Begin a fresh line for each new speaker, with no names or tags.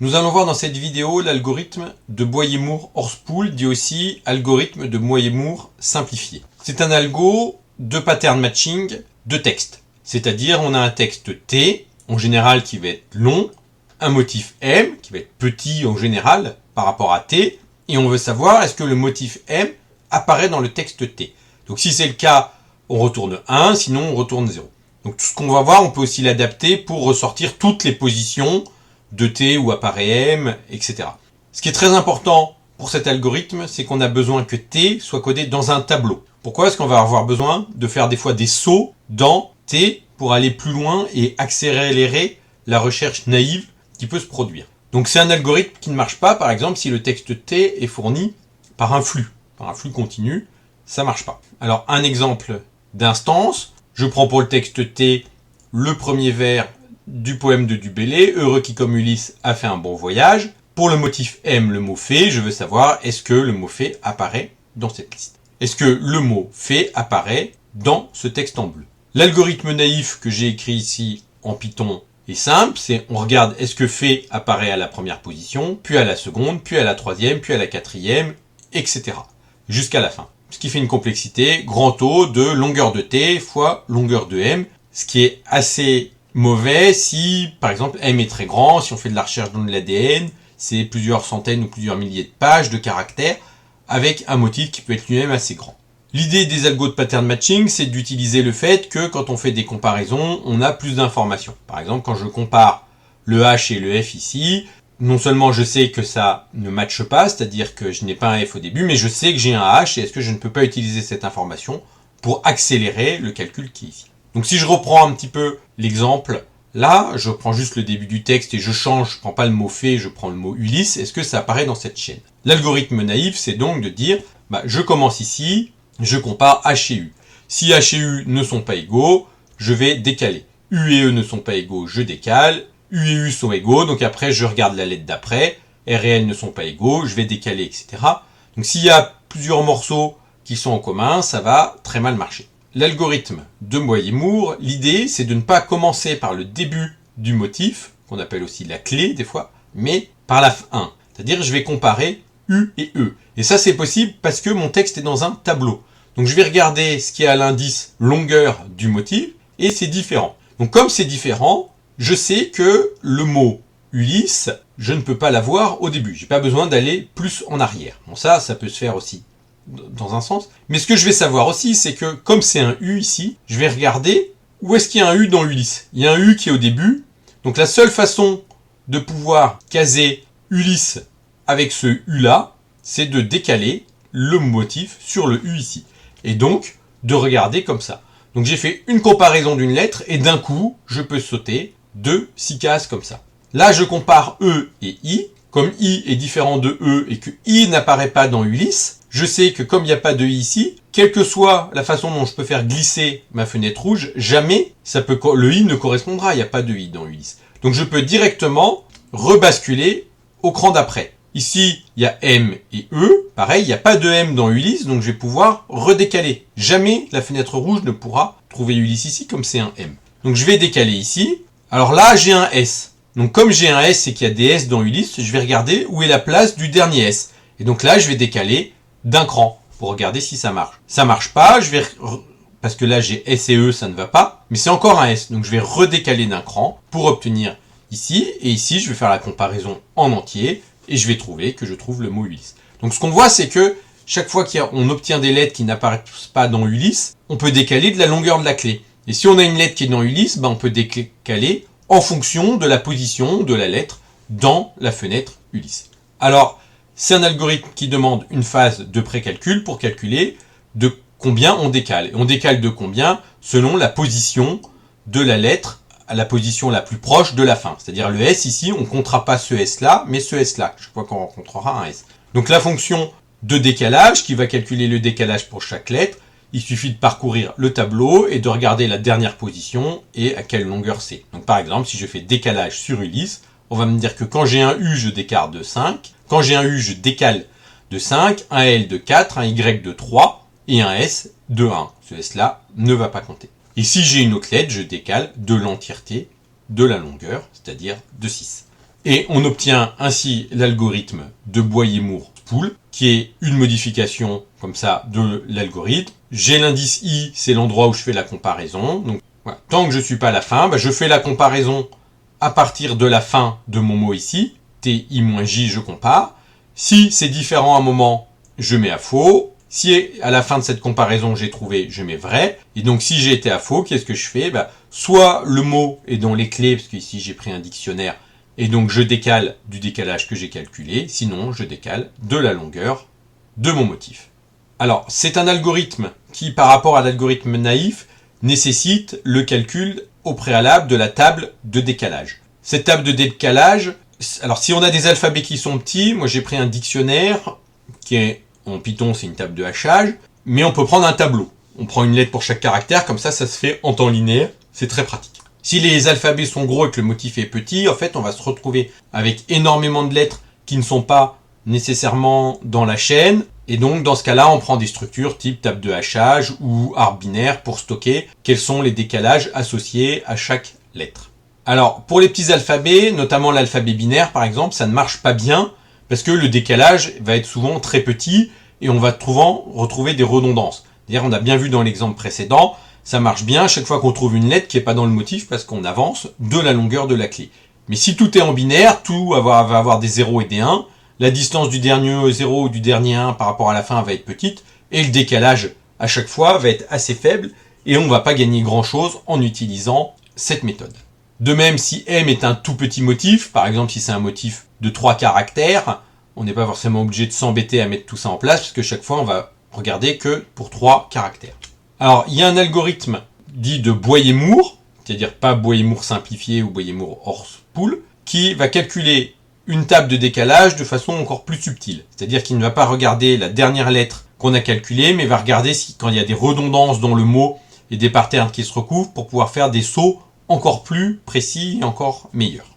Nous allons voir dans cette vidéo l'algorithme de Boyer-Moore-Horspool, dit aussi algorithme de Boyer-Moore simplifié. C'est un algo de pattern matching de texte. C'est-à-dire on a un texte T, en général qui va être long, un motif M, qui va être petit en général par rapport à T, et on veut savoir est-ce que le motif M apparaît dans le texte T. Donc si c'est le cas, on retourne 1, sinon on retourne 0. Donc tout ce qu'on va voir, on peut aussi l'adapter pour ressortir toutes les positions de T où apparaît M, etc. Ce qui est très important pour cet algorithme, c'est qu'on a besoin que T soit codé dans un tableau. Pourquoi est-ce qu'on va avoir besoin de faire des fois des sauts dans T pour aller plus loin et accélérer la recherche naïve qui peut se produire. Donc c'est un algorithme qui ne marche pas, par exemple, si le texte T est fourni par un flux continu, ça ne marche pas. Alors un exemple d'instance, je prends pour le texte T le premier vers du poème de Du Bellay, heureux qui comme Ulysse a fait un bon voyage. Pour le motif M, le mot fait, je veux savoir est-ce que le mot fait apparaît dans cette liste. Est-ce que le mot fait apparaît dans ce texte en bleu. L'algorithme naïf que j'ai écrit ici en Python est simple, c'est on regarde est-ce que fait apparaît à la première position, puis à la seconde, puis à la troisième, puis à la quatrième, etc. Jusqu'à la fin. Ce qui fait une complexité, grand O de longueur de T fois longueur de M, ce qui est assez mauvais si, par exemple, M est très grand, si on fait de la recherche dans de l'ADN, c'est plusieurs centaines ou plusieurs milliers de pages de caractères, avec un motif qui peut être lui-même assez grand. L'idée des algos de pattern matching, c'est d'utiliser le fait que quand on fait des comparaisons, on a plus d'informations. Par exemple, quand je compare le H et le F ici, non seulement je sais que ça ne matche pas, c'est-à-dire que je n'ai pas un F au début, mais je sais que j'ai un H et est-ce que je ne peux pas utiliser cette information pour accélérer le calcul qui est ici. Donc si je reprends un petit peu l'exemple, là, je prends juste le début du texte et je change, je prends pas le mot fait, je prends le mot Ulysse, est-ce que ça apparaît dans cette chaîne? L'algorithme naïf, c'est donc de dire, je commence ici, je compare H et U. Si H et U ne sont pas égaux, je vais décaler. U et E ne sont pas égaux, je décale. U et U sont égaux, donc après je regarde la lettre d'après. R et L ne sont pas égaux, je vais décaler, etc. Donc s'il y a plusieurs morceaux qui sont en commun, ça va très mal marcher. L'algorithme de Boyer-Moore, l'idée c'est de ne pas commencer par le début du motif, qu'on appelle aussi la clé des fois, mais par la fin. C'est-à-dire je vais comparer U et E. Et ça c'est possible parce que mon texte est dans un tableau. Donc je vais regarder ce qui est à l'indice longueur du motif et c'est différent. Donc comme c'est différent, je sais que le mot Ulysse, je ne peux pas l'avoir au début. J'ai pas besoin d'aller plus en arrière. Bon ça peut se faire aussi dans un sens. Mais ce que je vais savoir aussi, c'est que comme c'est un U ici, je vais regarder où est-ce qu'il y a un U dans Ulysse. Il y a un U qui est au début. Donc la seule façon de pouvoir caser Ulysse avec ce U là, c'est de décaler le motif sur le U ici. Et donc, de regarder comme ça. Donc j'ai fait une comparaison d'une lettre et d'un coup, je peux sauter 6 cases comme ça. Là, je compare E et I. Comme I est différent de E et que I n'apparaît pas dans Ulysse, je sais que comme il n'y a pas de I ici, quelle que soit la façon dont je peux faire glisser ma fenêtre rouge, jamais le I ne correspondra, il n'y a pas de I dans Ulysse. Donc je peux directement rebasculer au cran d'après. Ici, il y a M et E. Pareil, il n'y a pas de M dans Ulysse, donc je vais pouvoir redécaler. Jamais la fenêtre rouge ne pourra trouver Ulysse ici, comme c'est un M. Donc je vais décaler ici. Alors là, j'ai un S. Donc comme j'ai un S et qu'il y a des S dans Ulysse, je vais regarder où est la place du dernier S. Et donc là, je vais décaler d'un cran pour regarder si ça marche. Ça marche pas, parce que là, j'ai S et E, ça ne va pas. Mais c'est encore un S, donc je vais redécaler d'un cran pour obtenir ici. Et ici, je vais faire la comparaison en entier. Et je vais trouver que je trouve le mot Ulysse. Donc ce qu'on voit, c'est que chaque fois qu'on obtient des lettres qui n'apparaissent pas dans Ulysse, on peut décaler de la longueur de la clé. Et si on a une lettre qui est dans Ulysse, on peut décaler en fonction de la position de la lettre dans la fenêtre Ulysse. Alors, c'est un algorithme qui demande une phase de précalcul pour calculer de combien on décale. Et on décale de combien selon la position de la lettre à la position la plus proche de la fin. C'est-à-dire le S ici, on ne comptera pas ce S-là, mais ce S-là, chaque fois qu'on rencontrera un S. Donc la fonction de décalage, qui va calculer le décalage pour chaque lettre, il suffit de parcourir le tableau et de regarder la dernière position et à quelle longueur c'est. Donc par exemple, si je fais décalage sur Ulysse, on va me dire que quand j'ai un U, je décale de 5. Quand j'ai un U, je décale de 5, un L de 4, un Y de 3 et un S de 1. Ce S-là ne va pas compter. Et si j'ai une autre lettre, je décale de l'entièreté de la longueur, c'est-à-dire de 6. Et on obtient ainsi l'algorithme de Boyer-Moore-Spool, qui est une modification comme ça de l'algorithme. J'ai l'indice I, c'est l'endroit où je fais la comparaison. Donc voilà. Tant que je ne suis pas à la fin, je fais la comparaison à partir de la fin de mon mot ici. TI-J, je compare. Si c'est différent à un moment, je mets à faux. Si à la fin de cette comparaison j'ai trouvé, je mets vrai. Et donc si j'ai été à faux, qu'est-ce que je fais? Soit le mot est dans les clés, parce qu'ici j'ai pris un dictionnaire, et donc je décale du décalage que j'ai calculé, sinon je décale de la longueur de mon motif. Alors c'est un algorithme qui, par rapport à l'algorithme naïf, nécessite le calcul au préalable de la table de décalage. Cette table de décalage, alors si on a des alphabets qui sont petits, moi j'ai pris un dictionnaire qui est en Python, c'est une table de hachage, mais on peut prendre un tableau. On prend une lettre pour chaque caractère, comme ça se fait en temps linéaire, c'est très pratique. Si les alphabets sont gros et que le motif est petit, en fait on va se retrouver avec énormément de lettres qui ne sont pas nécessairement dans la chaîne, et donc dans ce cas-là on prend des structures type table de hachage ou arbre binaire pour stocker quels sont les décalages associés à chaque lettre. Alors pour les petits alphabets, notamment l'alphabet binaire par exemple, ça ne marche pas bien, parce que le décalage va être souvent très petit et on va souvent retrouver des redondances. C'est-à-dire, on a bien vu dans l'exemple précédent, ça marche bien à chaque fois qu'on trouve une lettre qui n'est pas dans le motif parce qu'on avance de la longueur de la clé. Mais si tout est en binaire, tout va avoir des 0 et des 1, la distance du dernier 0 ou du dernier 1 par rapport à la fin va être petite et le décalage à chaque fois va être assez faible et on ne va pas gagner grand-chose en utilisant cette méthode. De même, si M est un tout petit motif, par exemple si c'est un motif de 3 caractères, on n'est pas forcément obligé de s'embêter à mettre tout ça en place, parce que chaque fois on va regarder que pour 3 caractères. Alors, il y a un algorithme dit de Boyer-Moore, c'est-à-dire pas Boyer-Moore simplifié ou Boyer-Moore-Horspool, qui va calculer une table de décalage de façon encore plus subtile. C'est-à-dire qu'il ne va pas regarder la dernière lettre qu'on a calculée, mais va regarder quand il y a des redondances dans le mot et des patterns qui se recouvrent pour pouvoir faire des sauts encore plus précis et encore meilleurs.